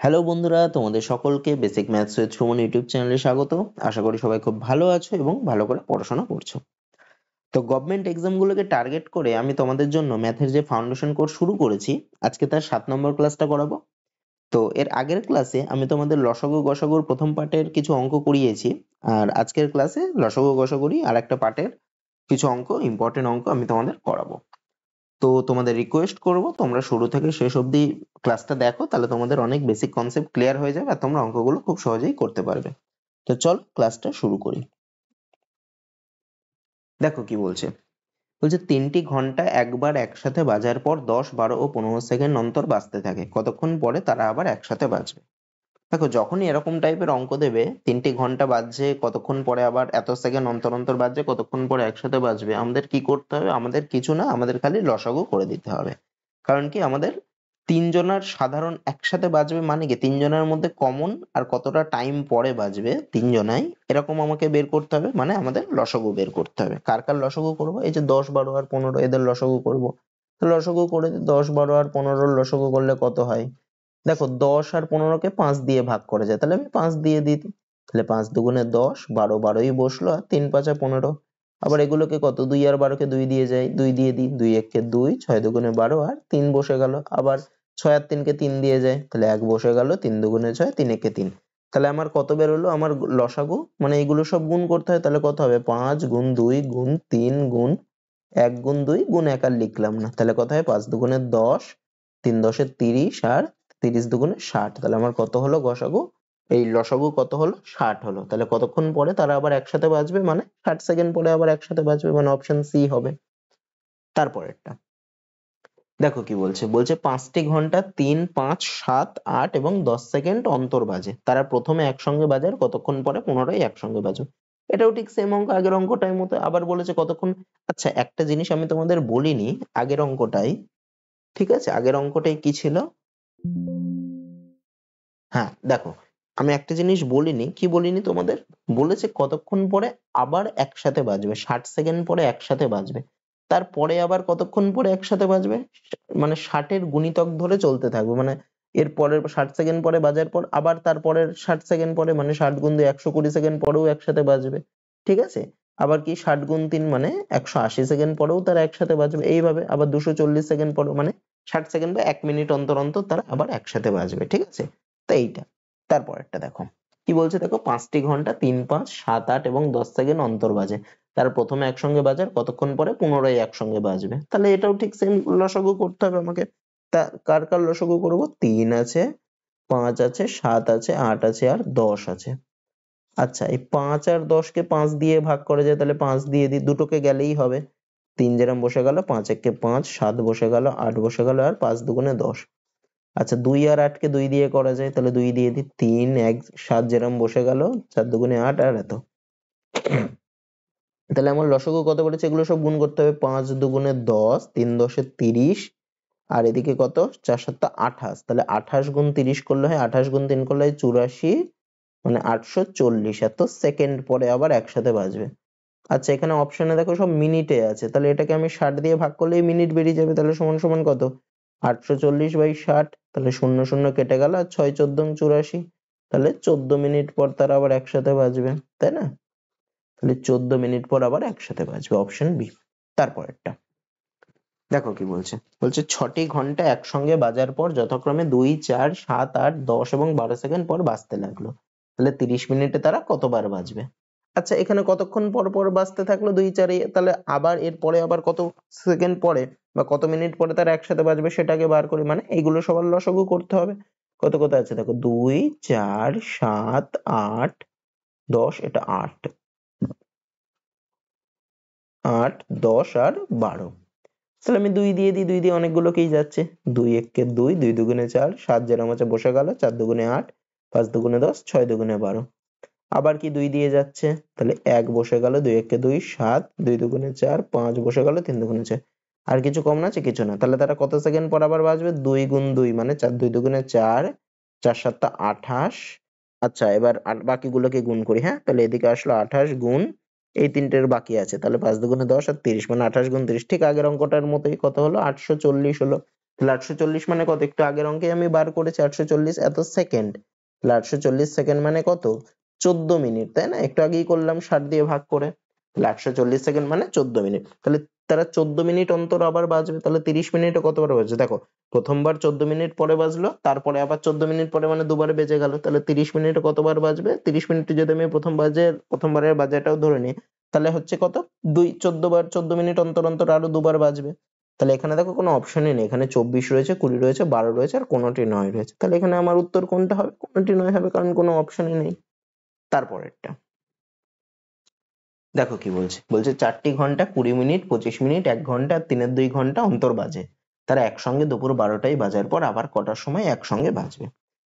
Hello বন্ধুরা, তোমাদের সকলকে basic maths with Suman YouTube চ্যানেলে স্বাগত। আশা করি সবাই খুব ভালো আছো এবং ভালো করে পড়াশোনা করছো। তো গভর্নমেন্ট এক্সামগুলোকে টার্গেট করে আমি তোমাদের জন্য ম্যাথের যে ফাউন্ডেশন কোর্স শুরু করেছি, আজকে তার 7 নম্বর ক্লাসটা করাবো। তো এর আগের ক্লাসে আমি তোমাদের লসাগু গসাগুর প্রথম পার্টের কিছু অঙ্ক করিয়েছি, আর আজকের ক্লাসে লসাগু গসাগুরই আর একটা পার্টের কিছু অঙ্ক, ইম্পর্টেন্ট অঙ্ক আমি তোমাদের করাবো। তো তোমাদের রিকোয়েস্ট করব তোমরা শুরু থেকে শেষ অবধি ক্লাসটা দেখো, তাহলে তোমাদের অনেক বেসিক কনসেপ্ট ক্লিয়ার হয়ে যাবে আর তোমরা অঙ্কগুলো খুব সহজেই করতে পারবে। তো চল ক্লাসটা শুরু করি। দেখো কি বলছে। বলছে 3টি ঘন্টা একবার একসাথে বাজার পর 10, 12 ও 15 সেকেন্ড অন্তর বাজতে থাকে, কতক্ষণ পরে তারা আবার একসাথে বাজবে? দেখো, যখনই এরকম টাইপের অঙ্ক দেবে 3টি ঘন্টা বাজছে, কতক্ষণ পরে আবার এত সেকেন্ড অন্তর অন্তর বাজছে, কতক্ষণ পরে একসাথে বাজবে, আমাদের কি করতে হবে? আমাদের কিছু না, আমাদের খালি লসাগু করে দিতে হবে। কারণ কি, আমাদের তিনজনের সাধারণ একসাথে বাজবে মানে কি, তিনজনের মধ্যে কমন আর কতটা টাইম পরে বাজবে তিনজনাই, এরকম আমাকে বের করতে হবে। মানে আমাদের লসাগু বের করতে হবে। কার কার লসাগু করবো? এই যে 10, 12 আর 15 এদের লসাগু করবো। তো লসাগু করে 10, 12 আর 15 লসাগু করলে কত হয়? দেখো, 10 আর 15কে 5 দিয়ে ভাগ করা যায়, তাহলে আমি 5 দিয়ে দিই। তাহলে 5 দুগুণে 10, 12, 12ই বসলো, আর 3 5 15। আবার এগুলোকে কত, 2 আর 12কে 2 দিয়ে যায়, 2 দিয়ে দিই, 2 1 2, 6 দুগুণে 12 আর 3 বসে গেল। আবার 6 আর 3কে 3 দিয়ে যায়, তাহলে 1 বসে গেল, 3 দুগুণে 6, 3 1 3। তাহলে আমার কত বেরোলো? আমার লসাগু, মানে এইগুলো সব গুণ করতে হয়, তাহলে কত হবে? 5 গুণ 2 গুণ 3 গুণ 1 গুণ 2 গুণ 1 আর লিখলাম না, তাহলে কত হয়? 5 দুগুণে 10, 3 10 30 আর 30 দুগুণে 60। তাহলে আমার কত হলো গসাগু? এই লসাগু কত হলো? 60 হলো। তাহলে কতক্ষণ পরে তারা আবার একসাথে বাজবে? মানে 60 সেকেন্ড পরে আবার একসাথে বাজবে, মানে অপশন সি হবে। তারপরেরটা দেখো কি বলছে। বলছে 5টি ঘন্টা 3, 5, 7, 8 এবং 10 সেকেন্ড অন্তর বাজে, তারা প্রথমে একসঙ্গে বাজে আর কতক্ষণ পরে পুনরায় একসঙ্গে বাজে। এটাও ঠিক সেম অঙ্ক, আগের অঙ্কটার মতো। আবার বলেছে কতক্ষণ। আচ্ছা, একটা জিনিস আমি তোমাদের বলিনি আগের অঙ্কটাই, ঠিক আছে? আগের অঙ্কটাই কি ছিল? হ্যাঁ, দেখো, আমি একটা জিনিস বলিনি। কি বলিনি তোমাদের? বলেছে কতক্ষণ পরে আবার একসাথে বাজবে, 60 সেকেন্ড পরে একসাথে বাজবে। তারপরে আবার কতক্ষণ পরে একসাথে বাজবে? মানে 60 এর গুণিতক ধরে চলতে থাকবে। মানে এর পরের 60 সেকেন্ড পরে বাজার পর আবার তারপরের 60 সেকেন্ড পরে, মানে 60 গুণ 2 120 সেকেন্ড পরেও একসাথে বাজবে। ঠিক আছে? আবার কি 60 গুণ 3 মানে 180 সেকেন্ড পরেও তারা একসাথে বাজবে। এইভাবে আবার 240 সেকেন্ড পরে, মানে 60 সেকেন্ড বা 1 মিনিট অন্তর অন্তর তারা আবার একসাথে বাজবে। ঠিক আছে? তো এইটা। তারপরেরটা দেখো কি বলছে। দেখো, 5টি ঘন্টা 3, 5, 7, 8 এবং 10 সেকেন্ড অন্তর বাজে, তারা প্রথমে একসঙ্গে বাজার কতক্ষণ পরে পুনরায় একসঙ্গে বাজবে। তাহলে এটাও ঠিক সেম লসাগু করতে হবে আমাকে। তা কার কার লসাগু করবো? 3 আছে, 5 আছে, 7 আছে, 8 আছে আর 10 আছে। আচ্ছা, এই 5 আর 10কে 5 দিয়ে ভাগ করা যায়, তাহলে 5 দিয়ে দিই, দুটোকে গেলেই হবে। 3 যেরকম বসে গেল, 5 একে 5, 7 বসে গেল, 8 বসে গেল আর 5 দুগুণে 10। আচ্ছা, 2 আর 8কে 2 দিয়ে করা যায়, তাহলে 2 দিয়ে দিই, 3 1 7 যেরকম বসে গেল, 4 দুগুণে 8 আর এত। তাহলে আমার লসাগু কত বলেছে? এগুলো সব গুণ করতে হবে। 5 দুগুণে 10, 3 10 30, আর এদিকে কত? 4 7 28। তাহলে 28 গুণ 30 করলে হয়, 28 গুণ 3 করলে হয় 84, মানে 840। এত সেকেন্ড পরে আবার একসাথে বাজবে। আচ্ছা, এখানে অপশনে দেখো সব মিনিটে আছে, তাহলে এটাকে আমি 60 দিয়ে ভাগ করলেই মিনিট বেরিয়ে যাবে। তাহলে সমান সমান কত? 840/60। তাহলে 0 0 কেটে গেল, আর 6 14 84। তাহলে 14 মিনিট পর তারা আবার একসাথে বাজবে, তাই না? তাহলে 14 মিনিট পর আবার একসাথে বাজবে, অপশন বি। তারপরেরটা দেখো কি বলছে। বলছে 6টি ঘন্টা একসঙ্গে বাজার পর যথাক্রমে 2, 4, 7, 8, 10 এবং 12 সেকেন্ড পর বাজতে লাগলো, তাহলে 30 মিনিটে তারা কতবার বাজবে? আচ্ছা, এখানে কতক্ষণ পর পর বাজতে থাকলো? 2 4, তাহলে আবার এর পরে আবার কত সেকেন্ড পরে বা কত মিনিট পরে তারা একসাথে বাজবে সেটাকে বার করি। মানে এইগুলো সবার লসাগু করতে হবে। কত কত আছে দেখো, 2 4 7 8 10, এটা 8 8 10 আর 12। তাহলে আমি 2 দিয়ে দিই, 2 দিয়ে অনেকগুলোকেই যাচ্ছে। 2 1 2, 2 দুগুণে 4, 7 যেরকম আছে বসে গেল, 4 দুগুণে 8, 5 দুগুণে 10, 6 দুগুণে 12। আবার কি 2 দিয়ে যাচ্ছে, তাহলে 1 বসে গেল, 2 1 2, 7, 2 দুগুণে 4, 5 বসে গেল, 3 দুগুণে 6। আর কিছু কম না আছে? কিছু না। তাহলে তারা কত সেকেন্ড পর আবার বাজবে? 2 গুণ 2 মানে 4 2 দুগুণে 4, 4 7 28। আচ্ছা, এবার বাকিগুলোকে গুণ করি। হ্যাঁ, তাহলে এদিকে আসলো 28 গুণ এই তিনটের বাকি আছে, তাহলে 5 দুগুণে 10 আর 30, মানে 28 গুণ 30, ঠিক আগের অঙ্কটার মতোই। কত হলো? 840 হলো। তাহলে 840 মানে কত? একটু আগের অঙ্কে আমি বার করেছি 840 এত সেকেন্ড। তাহলে 840 সেকেন্ড মানে কত? 14 মিনিট, তাই না? একটু আগেই করলাম 60 দিয়ে ভাগ করে। তাহলে 840 সেকেন্ড মানে 14 মিনিট। তাহলে তারা 14 মিনিট অন্তর আবার বাজবে। তাহলে 30 মিনিটে কতবার বাজবে? দেখো, প্রথমবার 14 মিনিট পরে বাজলো, তারপরে আবার 14 মিনিট পরে, মানে দুবার বেজে গেল। তাহলে 30 মিনিটে কতবার বাজবে? 30 মিনিটে যদি আমি প্রথমবারের বাজারটাও ধরে নিই, তাহলে হচ্ছে কত? 14 বার, 14 মিনিট অন্তর অন্তর আরো দুবার বাজবে। তাহলে এখানে দেখো কোনো অপশনই নেই, এখানে 24 রয়েছে, 20 রয়েছে, 12 রয়েছে, আর কোনোটি 9 রয়েছে। তাহলে এখানে আমার উত্তর কোনটা হবে? কোনোটি 9 হবে, কারণ কোনো অপশনই নেই। তারপরেরটা দেখো কি বলছে, বলছে 4টি ঘন্টা 20 মিনিট 25 মিনিট 1 ঘন্টা আর 3/2 ঘন্টা অন্তর বাজে। তারা একসঙ্গে দুপুর 12টায় বাজার পর আবার কটার সময় একসঙ্গে বাজবে?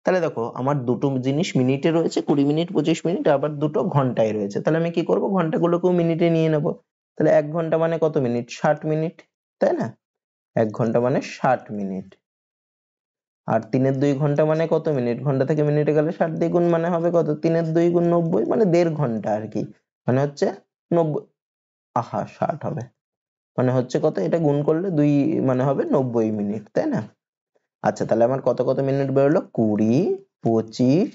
তাহলে দেখো, আমার দুটো জিনিস মিনিটে রয়েছে, 20 মিনিট 25 মিনিট, আবার দুটো ঘন্টায় রয়েছে। তাহলে আমি কি করব? ঘন্টাগুলোকেও মিনিটে নিয়ে নেব। তাহলে 1 ঘন্টা মানে কত মিনিট? 60 মিনিট, তাই না? 1 ঘন্টা মানে 60 মিনিট। আর 3/2 ঘন্টা মানে কত মিনিট? ঘন্টা থেকে মিনিটে গেলে 60 দিয়ে গুণ মানে হবে কত? 3/2 গুণ 90, মানে 1.5 ঘন্টা আর কি। মানে হচ্ছে 90, আহা 60 হবে, মানে হচ্ছে কত? এটা গুণ করলে 2 মানে হবে 90 মিনিট, তাই না? আচ্ছা, তাহলে আমার কত কত মিনিট বেরোলো? 20, 25,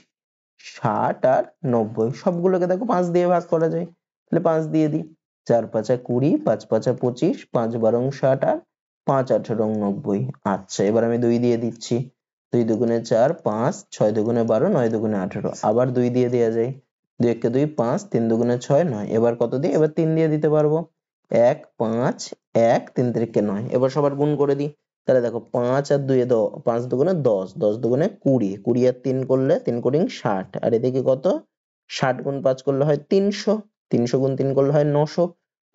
60 আর 90। সবগুলোকে দেখো 5 দিয়ে ভাগ করা যায়। তাহলে 5 দিয়ে দিই। 4 5 20, 5 5 25, 5 12 60 আর 5 18 90। আচ্ছা, এবার আমি 2 দিয়ে দিচ্ছি। 2 দুগুণে 4, 5, 6 দুগুণে 12, 9 দুগুণে 18। আবার 2 দিয়ে দেওয়া যায়। 2 একে 2, 5, 3 দুগুণে 6, 9। এবার কত দিয়ে? এবার 3 দিয়ে দিতে পারবো। 1 5 1 3 তিরিকে 9। এবার সবার গুণ করে দিই। তাহলে দেখো, 5 আর 2 এ 5 দুগুণে 10, 10 দুগুণে 20, 20 আর 3 করলে 3 কুড়ি 60, আর এদিকে কত? 60 গুণ 5 করলে হয় 300, 300 গুণ 3 করলে হয় 900।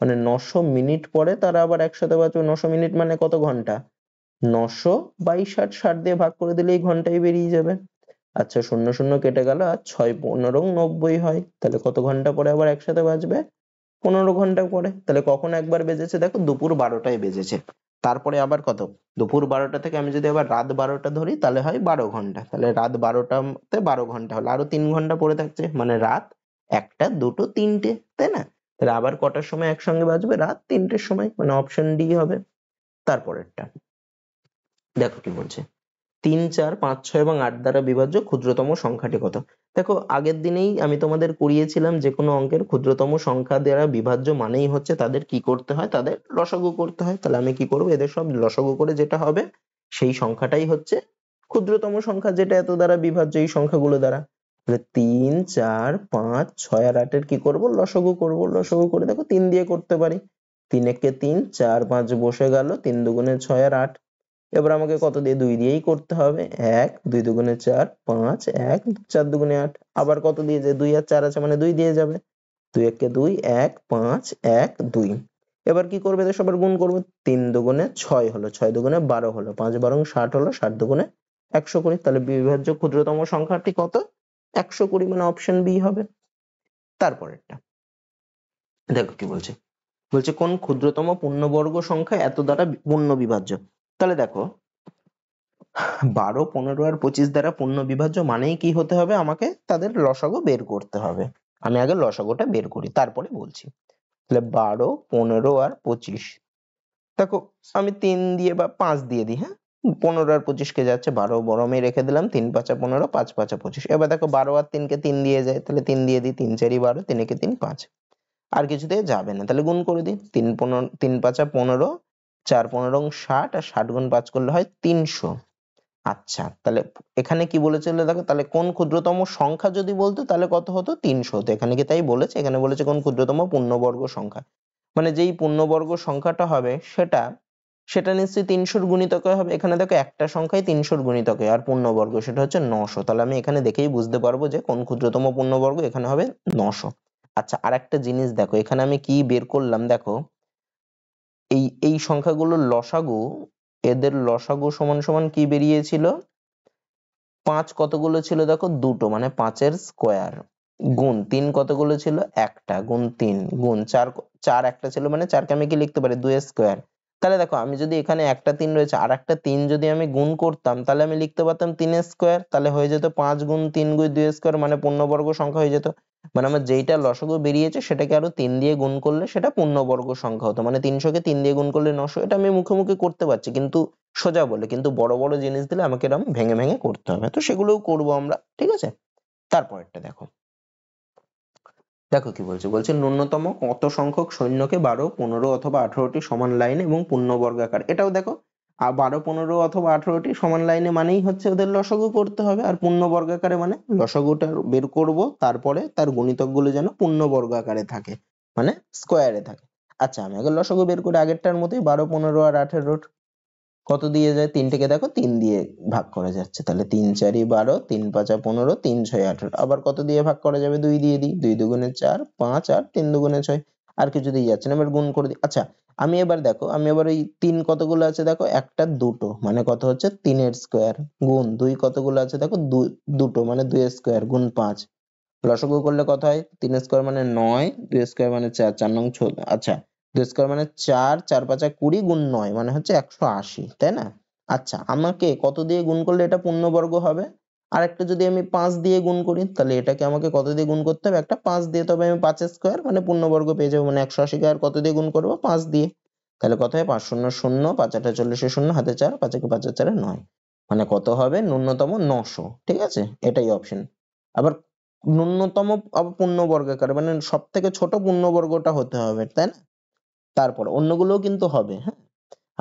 মানে 900 মিনিট পরে তারা আবার একসাথে বাজবে। 900 মিনিট মানে কত ঘন্টা? 900 বাই 60, 60 দিয়ে ভাগ করে দিলেই ঘন্টায় বেরিয়ে যাবে। আচ্ছা, 0 0 কেটে গেল, আর 6 15 90 হয়। তাহলে কত ঘন্টা পরে আবার একসাথে বাজবে? 15 ঘন্টা পরে। তাহলে কখন একবার বেজেছে? দেখো, দুপুর 12টায় বেজেছে। তারপরে আবার কত? দুপুর 12টা থেকে আমি যদি আবার রাত 12টা ধরি, তাহলে হয় 12 ঘন্টা। তাহলে রাত 12টাতে 12 ঘন্টা হলো, আরো 3 ঘন্টা পড়ে থাকছে, মানে রাত 1টা 2টো 3টে, তাই না? তাহলে আবার কটার সময় একসঙ্গে বাজবে? রাত 3টের সময়, মানে অপশন ডি হবে। তারপরেরটা দেখো কি বলছে, 3 4 5 6 এবং 8 দ্বারা বিভাজ্য ক্ষুদ্রতম সংখ্যাটি কত? দেখো, আগের দিনেই আমি তোমাদের করিয়েছিলাম, যে কোনো অঙ্কের ক্ষুদ্রতম সংখ্যা দ্বারা বিভাজ্য মানেই হচ্ছে তাদের কি করতে হয়? তাদের লসাগু করতে হয়। তাহলে আমি কি করবো? এদের সব লসাগু করে যেটা হবে সেই সংখ্যাটাই হচ্ছে ক্ষুদ্রতম সংখ্যা, যেটা এত দ্বারা বিভাজ্য এই সংখ্যাগুলো দ্বারা। তাহলে 3 4 5 6 আর 8 এর কি করব? লসাগু করব। লসাগু করে দেখো 3 দিয়ে করতে পারি। 3 একে 3, 4 5 বসে গেল, 3 দুগুণে 6 আর 8। এবার আমাকে কত দিয়ে? 2 দিয়েই করতে হবে। 1 2 দুগুণে 4, 5 1 4 দুগুণে 8। আবার কত দিয়ে যায়? 2 আর 4 আছে, মানে 2 দিয়ে যাবে। 2 একে 2, 1 5 1 2। এবার কি করবে? এদের সবার গুণ করবো। 3 দুগুণে 6 হলো, 6 দুগুণে 12 হলো, 5 12 60 হলো, 60 দুগুণে 120। তাহলে বিভাজ্য ক্ষুদ্রতম সংখ্যাটি কত? 120, মানে অপশন বি হবে। তারপরেরটা দেখো কি বলছে, বলছে কোন ক্ষুদ্রতম পূর্ণবর্গ সংখ্যা এত দ্বারা পূর্ণ বিভাজ্য? তাহলে দেখো, 12 15 আর 25 দ্বারা পূর্ণ বিভাজ্য মানেই কি হতে হবে? আমাকে তাদের লসাগু বের করতে হবে। আমি আগে লসাগুটা বের করি, তারপরে বলছি। তাহলে 12 15 আর 25, দেখো আমি 3 দিয়ে বা 5 দিয়ে দিই, হ্যাঁ? 15 আর 25 কে যাচ্ছে, 12 বরমে রেখে দিলাম, 3 5 15, 5 5 25। এবার দেখো 12 আর 3 কে 3 দিয়ে যায়, তাহলে 3 দিয়ে দিই, 3 4 12, 3 একে 3 5। আর কিছু দিয়ে যাবে না, তাহলে গুণ করে দিই। 3 15, 3 5 15, 4 15 60, আর 60 গুণ 5 করলে হয় 300। আচ্ছা, তাহলে এখানে কি বলেছিল দেখো, তাহলে কোন ক্ষুদ্রতম সংখ্যা যদি বলতো তাহলে কত হতো? 300 হতো। এখানে কি তাই বলেছে? এখানে বলেছে কোন ক্ষুদ্রতম পূর্ণবর্গ সংখ্যা, মানে যেই পূর্ণবর্গ সংখ্যাটা হবে সেটা সেটা নিশ্চয়ই 300-র গুণিতকে হবে। এখানে দেখো একটা সংখ্যাই 300-র গুণিতকে, আর পূর্ণবর্গ সেটা হচ্ছে 900। তাহলে আমি এখানে দেখেই বুঝতে পারবো যে কোন ক্ষুদ্রতম পূর্ণবর্গ, এখানে হবে 900। আচ্ছা, আর একটা জিনিস দেখো, এখানে আমি কি বের করলাম দেখো, এই সংখ্যাগুলোর লসাগু, এদের লসাগু সমান সমান কি বেরিয়েছিল? 5 কতগুলো ছিল দেখো? দুটো, মানে 5-এর স্কোয়ার, গুণ 3 কতগুলো ছিল? একটা, গুণ 3, গুণ 4, 4 একটা ছিল, মানে 4কে আমি কি লিখতে পারি? 2 এর স্কোয়ার। তাহলে দেখো আমি যদি এখানে একটা 3 রয়েছে আর একটা 3 যদি আমি গুণ করতাম তাহলে আমি লিখতে পারতাম 3 স্কোয়ার, তাহলে হয়ে যেত 5 গুণ 3 গুণ 2 স্কোয়ার মানে পূর্ণবর্গ সংখ্যা হয়ে যেত। মানে আমার যেইটা লসাগু বেরিয়েছে সেটাকে আরো 3 দিয়ে গুণ করলে সেটা পূর্ণবর্গ সংখ্যা হতো, মানে 300 কে 3 দিয়ে গুণ করলে 900। এটা আমি মুখে মুখে করতে পারছি কিন্তু সোজা বলে, কিন্তু বড় বড় জিনিস দিলে আমাকে এরকম ভেঙে ভেঙে করতে হবে, তো সেগুলোও করবো আমরা, ঠিক আছে। তারপরেরটা দেখো, দেখো কি বলছে, বলছে ন্যূনতম কত সংখ্যক সৈন্যকে 12, 15 অথবা 18টি সমান লাইনে এবং পূর্ণবর্গাকার। এটাও দেখো 12, 15 অথবা 18টি সমান লাইনে মানেই হচ্ছে ওদের লসাগু করতে হবে, আর পূর্ণবর্গাকারে মানে লসাগুটা বের করব তারপরে তার গুণিতক গুলো যেন পূর্ণবর্গাকারে থাকে, মানে স্কোয়ারে থাকে। আচ্ছা আমি আগে লসাগু বের করে আগেরটার মতোই 12, 15 আর 18 কত দিয়ে যায়, 3 থেকে দেখো 3 দিয়ে ভাগ করা যাচ্ছে, তাহলে 3 4 12, 3 5 15, 3 6 18। আবার কত দিয়ে ভাগ করা যাবে, 2 দিয়ে দিই, 2 দুগুণে 4, 5 আর 3 দুগুণে 6। আর কিছু দিয়ে যাচ্ছে না, এবার গুণ করে দিই। আচ্ছা আমি এবার দেখো, আমি এবার ওই 3 কতগুলো আছে দেখো, একটা দুটো মানে কত হচ্ছে 3 এর স্কোয়ার, গুণ 2 কতগুলো আছে দেখো, দুটো মানে 2 এর স্কোয়ার, গুণ 5। লসাগু করলে কত হয়, 3 স্কোয়ার মানে 9, 2 স্কোয়ার মানে 4, 4 নং 14। আচ্ছা 2 স্কোয়ার মানে 4, 4 5 20 গুণ 9 মানে হচ্ছে 180, তাই না? আচ্ছা আমাকে কত দিয়ে গুণ করলে এটা পূর্ণবর্গ হবে, আর একটা যদি আমি 5 দিয়ে গুণ করি তাহলে এটাকে আমাকে কত দিয়ে গুণ করতে হবে, একটা 5 দিয়ে, তবে আমি 5 স্কোয়ার মানে পূর্ণবর্গ পেয়ে যাবো, মানে 180 কে আর কত দিয়ে গুণ করবো, 5 দিয়ে। তাহলে কত হয়, 5 শূন্য শূন্য, 5 8 40 শূন্য, হাতে 4, 5 একে 5 আর 4 9, মানে কত হবে ন্যূনতম 900, ঠিক আছে, এটাই অপশন। আবার ন্যূনতম পূর্ণবর্গাকার মানে সব থেকে ছোট পূর্ণবর্গটা হতে হবে, তাই না? তারপর অন্যগুলোও কিন্তু হবে, হ্যাঁ।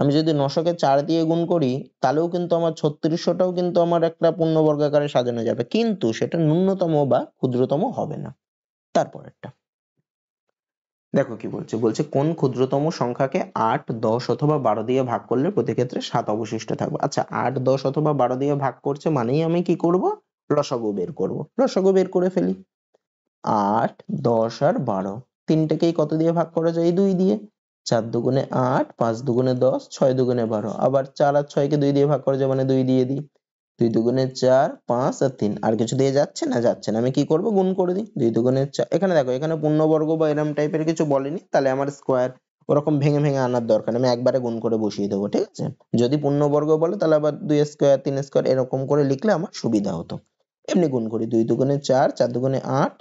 আমি যদি 900 কে 4 দিয়ে গুণ করি তাহলেও কিন্তু আমার 3600টাও কিন্তু আমার একটা পূর্ণবর্গাকারে সাজানো যাবে, কিন্তু সেটা ন্যূনতম বা ক্ষুদ্রতম হবে না। তারপরেরটা দেখো কি বলছে, বলছে কোন ক্ষুদ্রতম সংখ্যাকে 8, 10 অথবা 12 দিয়ে ভাগ করলে প্রতি ক্ষেত্রে 7 অবশিষ্ট থাকবে। আচ্ছা 8, 10 অথবা 12 দিয়ে ভাগ করছে মানেই আমি কি করব, লসাগু বের করব, লসাগু বের করে ফেলি। 8, 10 আর 12 তিনটেকেই কত দিয়ে ভাগ করা যায়, 2 দিয়ে। 4 দুগুণে 8, 5 দুগুণে 10, 6 দুগুণে 12। আবার 4 আর 6 কে 2 দিয়ে ভাগ করা যায় মানে 2 দিয়ে দিই। 2 দুগুণে 4, 5 আর 3। আর কিছু দিয়ে যাচ্ছে না, যাচ্ছে না, আমি কি করব, গুণ করে দিই। 2 দুগুণে 4, এখানে দেখো এখানে পূর্ণবর্গ বা এরম টাইপের কিছু বলেনি, তাহলে আমার স্কোয়ার ওরকম ভেঙে ভেঙে আনার দরকার নেই, আমি একবারে গুণ করে বসিয়ে দেবো, ঠিক আছে। যদি পূর্ণবর্গ বলে তাহলে আবার 2 স্কোয়ার 3 স্কোয়ার এরকম করে লিখলে আমার সুবিধা হতো। এমনি গুণ করি, 2 দুগুণে 4, 4 দুগুণে 8।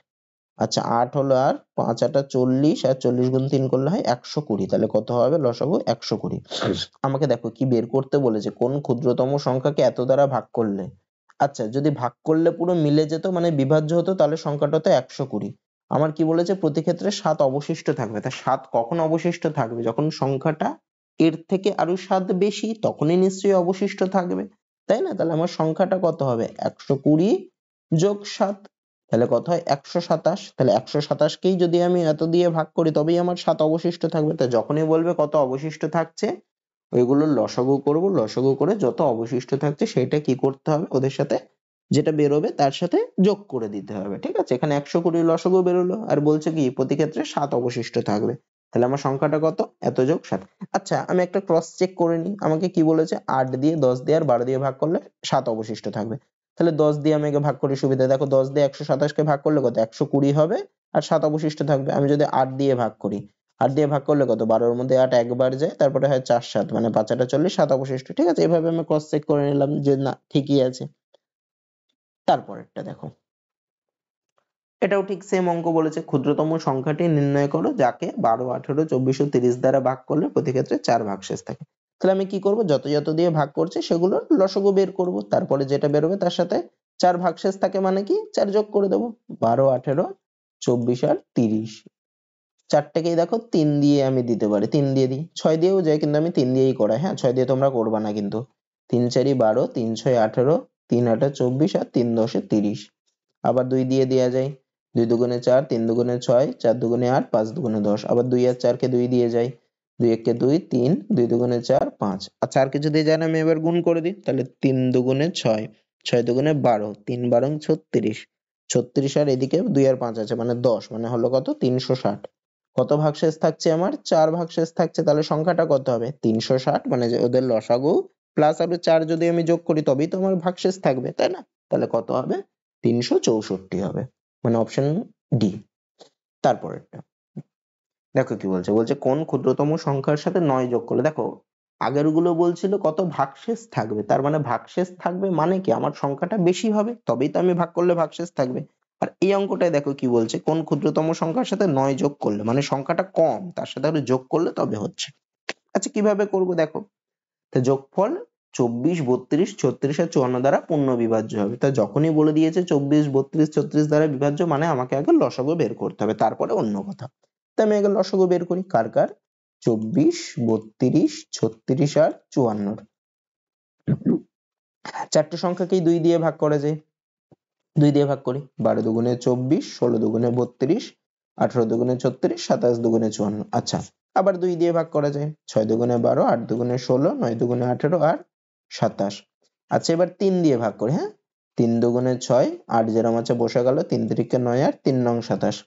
আচ্ছা 8 হলো, আর 5 8 40, আর 40 গুণ 3 করলে হয় 120, তাহলে কত হবে লসাগু, 120। আমাকে দেখো কি বের করতে বলেছে, কোন ক্ষুদ্রতম সংখ্যাকে এত দ্বারা ভাগ করলে, আচ্ছা যদি ভাগ করলে পুরো মিলে যেত মানে বিভাজ্য হতো তাহলে সংখ্যাটা তো 120। আমার কি বলেছে, প্রতি ক্ষেত্রে 7 অবশিষ্ট থাকবে, তা 7 কখন অবশিষ্ট থাকবে, যখন সংখ্যাটা এর থেকে আরো 7 বেশি তখনই নিশ্চয়ই অবশিষ্ট থাকবে, তাই না? তাহলে আমার সংখ্যাটা কত হবে, 120 যোগ 7, তাহলে কত হয়, 127। তাহলে 127 কেই যদি আমি এত দিয়ে ভাগ করি তবেই আমার 7 অবশিষ্ট থাকবে। তো যখনই বলবে কত অবশিষ্ট থাকছে ওইগুলোর লসাগু করব, লসাগু করে যত অবশিষ্ট থাকছে সেটা কি করতে হবে, ওদের সাথে যেটা বেরোবে তার সাথে যোগ করে দিতে হবে, ঠিক আছে। এখানে 120 লসাগু বেরোলো, আর বলছে কি প্রতি ক্ষেত্রে 7 অবশিষ্ট থাকবে, তাহলে আমার সংখ্যাটা কত, এত যোগ 7। আচ্ছা আমি একটা ক্রস চেক করে নিই, আমাকে কি বলেছে, 8 দিয়ে 10 দিয়ে আর 12 দিয়ে ভাগ করলে 7 অবশিষ্ট থাকবে। তাহলে 10 দিয়ে আমি ভাগ করি সুবিধা, দেখো 10 দিয়ে 127 কে ভাগ করলে কত, 120 হবে, আর 7 অবশিষ্ট থাকবে। আমি যদি 8 দিয়ে ভাগ করি, 8 দিয়ে ভাগ করলে কত, 12 এর মধ্যে 8 একবার যায়, তারপরে হয় 4 7 মানে 5 8 40, 7 অবশিষ্ট, ঠিক আছে। এভাবে আমি ক্রস চেক করে নিলাম যে না ঠিকই আছে। তারপরেরটা দেখো, এটাও ঠিক সেম অঙ্ক বলেছে, ক্ষুদ্রতম সংখ্যাটি নির্ণয় করো যাকে 12, 18, 24 ও 30 দ্বারা ভাগ করলে প্রতি ক্ষেত্রে 4 ভাগশেষ থাকে। তাহলে আমি কি করব, যত যত দিয়ে ভাগ করছে সেগুলোর লসাগু বের করব, তারপরে যেটা বেরোবে তার সাথে 4 ভাগশেষ থাকে মানে কি 4 যোগ করে দেবো। 12, 18, 24 আর 30, চারটেকেই দেখো 3 দিয়ে আমি দিতে পারি, 3 দিয়ে দিই, 6 দিয়েও যায় কিন্তু আমি 3 দিয়েই করাই, হ্যাঁ 6 দিয়ে তোমরা করবা না কিন্তু। 3 4 12, 3 6 18, 3 8 24 আর 3 10 30। আবার 2 দিয়ে দেয়া যায়, 2 দুগুণে 4, 3 দুগুণে 6, 4 দুগুণে 8, 5 দুগুণে 10। আবার 2 আর 4 কে 2 দিয়ে যায়, 2 1 কে 2, 3, 2 দুগুণে 4, 5। আচ্ছা আর কিছু দিয়ে যায় না, আমি এবার গুণ করে দিই, তাহলে 3 দুগুণে 6, 6 দুগুণে 12, 3 12 36, 36 আর এদিকে 2 আর 5 আছে মানে 10, মানে হলো কত, 360। কত ভাগশেষ থাকছে আমার, 4 ভাগশেষ থাকছে, তাহলে সংখ্যাটা কত হবে, 360, মানে যে ওদের লসাগু প্লাস আরো 4 যদি আমি যোগ করি তবেই তো আমার ভাগশেষ থাকবে, তাই না? তাহলে কত হবে, 364 হবে, মানে অপশন ডি। তারপরেরটা দেখো কি বলছে, বলছে কোন ক্ষুদ্রতম সংখ্যার সাথে 9 যোগ করলে, দেখো আগের গুলো বলছিল কত ভাগশেষ থাকবে, তার মানে ভাগশেষ থাকবে মানে কি আমার সংখ্যাটা বেশি হবে, তবেই তো আমি ভাগ করলে ভাগশেষ থাকবে। আর এই অঙ্কটায় দেখো কি বলছে, কোন ক্ষুদ্রতম সংখ্যার সাথে 9 যোগ করলে, মানে সংখ্যাটা কম তার সাথে আরো যোগ করলে তবে হচ্ছে। আচ্ছা কিভাবে করব দেখো, তো যোগফল 24, 32, 36 আর 54 দ্বারা পূর্ণ বিভাজ্য হবে। তা যখনই বলে দিয়েছে 24, 32, 36 দ্বারা বিভাজ্য, মানে আমাকে আগে লসাগু বের করতে হবে, তারপরে অন্য কথা। তো আমি আগে লসাগু বের করি, কার কার, 24, 32, 36 আর 54। চারটে সংখ্যাকেই 2 দিয়ে ভাগ করা যায়, 2 দিয়ে ভাগ করি, 12 দুগুণে 24, 16 দুগুণে 32, 18 দুগুণে 36, 27 দুগুণে 54। আচ্ছা আবার 2 দিয়ে ভাগ করা যায়, 6 দুগুণে 12, 8 দুগুণে 16, 9 দুগুণে 18 আর 27। আচ্ছা এবার 3 দিয়ে ভাগ করি, হ্যাঁ, 3 দুগুণে 6, 8 যেরকম আছে বসে গেল, 3 তিরিকে 9 আর 3 নং 27।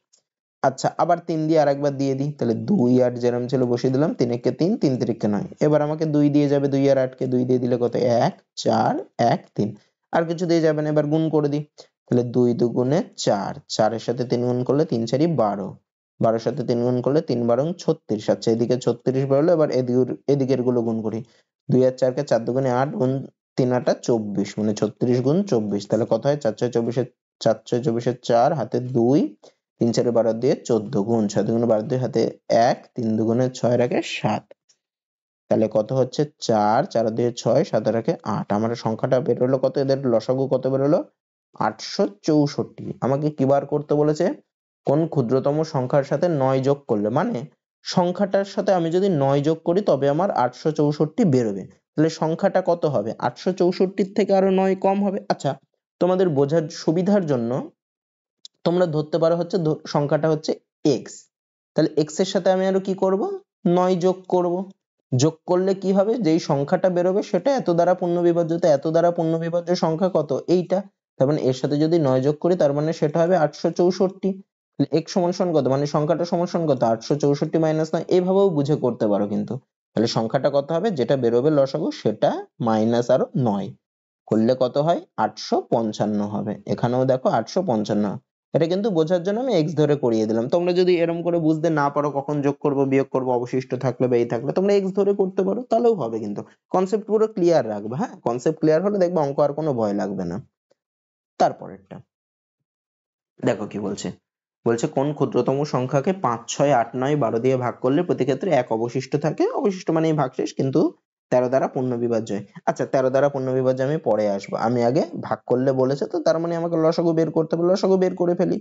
আচ্ছা আবার 3 দিয়ে আরেকবার দিয়ে দিই, তাহলে 2 8 যেরকম ছিল বসিয়ে দিলাম, 3 একে 3, 3 তিরিকে 9। এবার আমাকে 2 দিয়ে যাবে, 2 আর 8 কে 2 দিয়ে দিলে কত, 1 4 1 3। আর কিছু দিয়ে যাবে না, এবার গুণ করে দিই, তাহলে 2 দুগুণে 4, 4 এর সাথে 3 গুণ করলে 3 4 12, 12 এর সাথে 3 গুণ করলে 3 12 36। আচ্ছা এদিকে 36 বেরোলো, এবার এদিকের গুলো গুণ করি, 2 আর 4 কে 4 দুগুণে 8 গুণ 3 8 24, মানে 36 গুণ 24, তাহলে কত হয়, 4 6 24, 4 6 24 4 হাতে 2, 3 4 12 দিয়ে 14, গুণ 6 দুগুণে 12 দিয়ে হাতে 1, 3 দুগুণে 6 রাখে 7। তাহলে কত হচ্ছে, 4 4 দিয়ে 6, 7 রাখে 8। আমার সংখ্যাটা বের হলো কত, এদের লসাগু কত বের হলো, 864। আমাকে কি বার করতে বলেছে, কোন ক্ষুদ্রতম সংখ্যার সাথে 9 যোগ করলে, মানে সংখ্যাটার সাথে আমি যদি 9 যোগ করি তবে আমার 864 বেরোবে। তাহলে সংখ্যাটা কত হবে, 864 থেকে আরো 9 কম হবে। আচ্ছা তোমাদের বোঝার সুবিধার জন্য তোমরা ধরতে পারো হচ্ছে সংখ্যাটা হচ্ছে x, তাহলে x এর সাথে আমি আরো কি করব, 9 যোগ করব। যোগ করলে কি হবে, যেই সংখ্যাটা বেরোবে সেটা এত দ্বারা পূর্ণ বিভাজ্য, তো এত দ্বারা পূর্ণ বিভাজ্য সংখ্যা কত, এইটা। তার মানে এর সাথে যদি 9 যোগ করি তার মানে সেটা হবে 864। x সমান সমান কত, মানে সংখ্যাটা সমান সমান কত, 864 মাইনাস 9, এইভাবেও বুঝে করতে পারো কিন্তু। তাহলে সংখ্যাটা কত হবে, যেটা বেরোবে লসাগু সেটা মাইনাস আরো 9 করলে কত হয়, 855 হবে। এখানেও দেখো 855। এটা কিন্তু বোঝার জন্য আমি x ধরে করিয়ে দিলাম। তোমরা যদি এরকম করে বুঝতে না পারো কখন যোগ করবো বিয়োগ করবো অবশিষ্ট থাকলে বা এই থাকলে, তোমরা x ধরে করতে পারো, তাহলেও হবে। কিন্তু কনসেপ্ট পুরো ক্লিয়ার রাখবে, হ্যাঁ, কনসেপ্ট ক্লিয়ার হলে দেখবে অঙ্ক আর কোনো ভয় লাগবে না। তারপরেরটা দেখো কি বলছে, বলছে কোন ক্ষুদ্রতম সংখ্যাকে 5 6 8 9 12 দিয়ে ভাগ করলে প্রতি ক্ষেত্রে 1 অবশিষ্ট থাকে, অবশিষ্ট মানে ভাগশেষ, কিন্তু 13 দ্বারা পূর্ণ বিভাজ্য হয়। আচ্ছা 13 দ্বারা পূর্ণ বিভাজ্য আমি পরে আসবো, আমি আগে ভাগ করলে বলেছে তো, তার মানে আমাকে লসাগু বের করতে হবে, লসাগু বের করে ফেলি।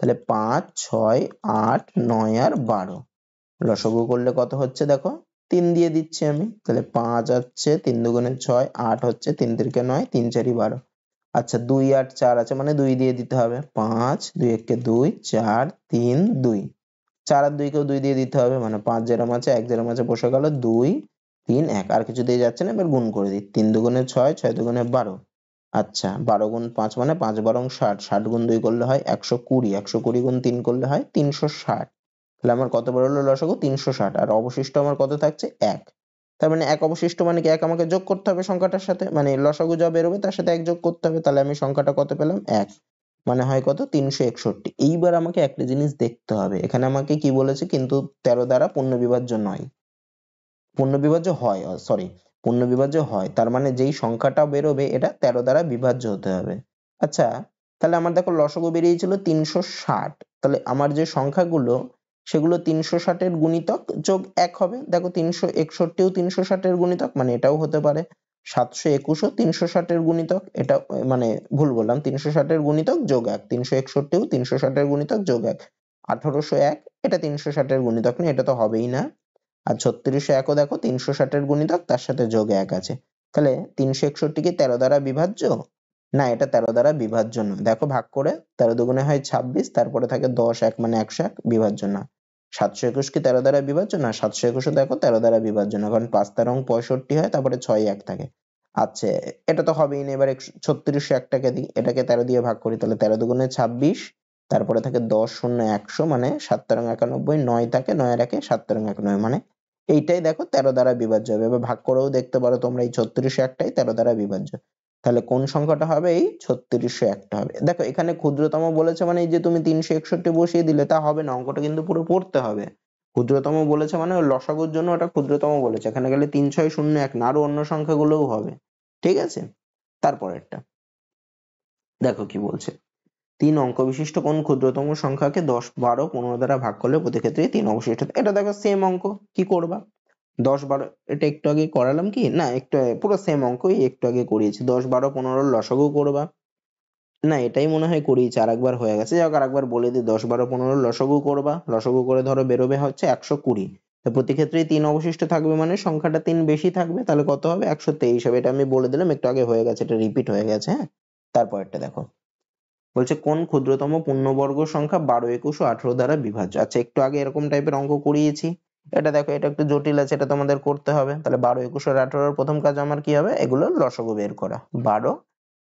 তাহলে 5 6 8 9 আর 12 লসাগু করলে কত হচ্ছে দেখো, 3 দিয়ে দিচ্ছি আমি, তাহলে 5 হচ্ছে 3 দুগুণে 6, 8 হচ্ছে 3 তিরিকে 9, 3 4 12। আচ্ছা 2 8 4 আছে, মানে 2 দিয়ে দিতে হবে, 5 2 1 2, 4 3 2, 4 আর 2 কেও 2 দিয়ে দিতে হবে, মানে 5 যেরকম আছে 1 যেরকম আছে বসে গেল, 2 3 1, আর কিছু দিয়ে যাচ্ছে না, এবার গুণ করে দিই, 3 দুগুণে 6, 6 দুগুণে 12। আচ্ছা 12 গুণ 5 মানে 5 12 60, 60 গুণ 2 করলে হয় 120, 120 গুণ 3 করলে হয় 360। তাহলে আমার কত বেরোলো লসাগু, 360। আর অবশিষ্ট আমার কত থাকছে, 1। তার মানে 1 অবশিষ্ট, মানে কি 1 আমাকে যোগ করতে হবে সংখ্যাটার সাথে, মানে লসাগু যা বেরোবে তার সাথে 1 যোগ করতে হবে, তাহলে আমি সংখ্যাটা কত পেলাম, 1, মানে হয় কত, 361। এইবার আমাকে একটা জিনিস দেখতে হবে, এখানে আমাকে কি বলেছে, কিন্তু 13 দ্বারা পূর্ণ বিভাজ্য নয়, পূর্ণ বিভাজ্য হয়, সরি, পূর্ণ বিভাজ্য হয়, তার মানে যেই সংখ্যাটা বেরোবে এটা 13 দ্বারা বিভাজ্য হতে হবে। আচ্ছা তাহলে আমার দেখো লসাগু বেরিয়েছিল 360, তাহলে আমার যে সংখ্যাগুলো সেগুলো 360 এর গুণিতক যোগ 1 হবে। দেখো 361ও 360 এর গুণিতক, মানে এটাও হতে পারে, 721ও 360 এর গুণিতক, এটা মানে ভুল বললাম, 360 এর গুণিতক যোগ 1, 361ও 360 এর গুণিতক যোগ 1, 1801 এটা 360 এর গুণিতক না, এটা তো হবেই না। আর 3601ও দেখো 360 এর গুণিতক, তার সাথে যোগ 1 আছে, তাহলে 361 কি 13 দ্বারা বিভাজ্য, না এটা 13 দ্বারা বিভাজ্য না। দেখো ভাগ করে, 13 দুগুণে হয় 26, তারপরে থাকে 10 1 মানে 101, বিভাজ্য না। 721 কি 13 দ্বারা বিভাজ্য, না 721ও দেখো 13 দ্বারা বিভাজ্য না, কারণ 5 13 65 হয়, তারপরে 6 1 থাকে। আচ্ছা এটা তো হবেই না, এবার 3601টাকে দিই, এটাকে 13 দিয়ে ভাগ করি, তাহলে 13 দুগুণে 26, তারপরে থাকে 10 0 100, মানে 7 13 91, 9 থাকে 9 এর একে 7 13 19, মানে এইটাই দেখো 13 দ্বারা বিভাজ্য হবে। এবার ভাগ করেও দেখতে পারো তোমরা, এই 3601টাই 13 দ্বারা বিভাজ্য। তাহলে কোন সংখ্যাটা হবে, এই 3601টা হবে। দেখো এখানে ক্ষুদ্রতম বলেছে, মানে এই যে তুমি 361 বসিয়ে দিলে তা হবে না, অঙ্কটা কিন্তু পুরো পড়তে হবে। ক্ষুদ্রতম বলেছে মানে ওই লসাগুর জন্য ওটা ক্ষুদ্রতম বলেছে, এখানে গেলে 3 6 0 1 না, আরো অন্য সংখ্যাগুলোও হবে। ঠিক আছে, তারপরেরটা দেখো কি বলছে। 3 অঙ্ক বিশিষ্ট কোন ক্ষুদ্রতম সংখ্যাকে 10 12 15 দ্বারা ভাগ করলে প্রতি ক্ষেত্রে 3 অবশিষ্ট থাকে? এটা দেখো সেম অঙ্ক, কি করবা? 10 12 এটা একটু আগে করালাম কি না, একটু পুরো সেম অঙ্কই একটু আগে করিয়েছি। 10 12 15 লসাগু করবা, না এটাই মনে হয় করিয়েছি, আরেকবার হয়ে গেছে, যাক আরেকবার বলে দিই। 10 12 15 লসাগু করবা, লসাগু করে ধরো বেরোবে হচ্ছে 120, তো প্রতি ক্ষেত্রেই 3 অবশিষ্ট থাকবে, মানে সংখ্যাটা 3 বেশি থাকবে, তাহলে কত হবে? 123 হবে। এটা আমি বলে দিলাম, একটু আগে হয়ে গেছে, এটা রিপিট হয়ে গেছে। হ্যাঁ, তারপরেরটা দেখো, বলছে কোন ক্ষুদ্রতম পূর্ণবর্গ সংখ্যা 12 21 ও 18 দ্বারা বিভাজ্য? আচ্ছা, একটু আগে এরকম টাইপের অঙ্ক করিয়েছি। এটা দেখো, এটা একটু জটিল আছে, এটা তোমাদের করতে হবে। তাহলে 12 21 আর 18 প্রথম কাজ আমার কি হবে? এগুলোর লসাগু বের করা। 12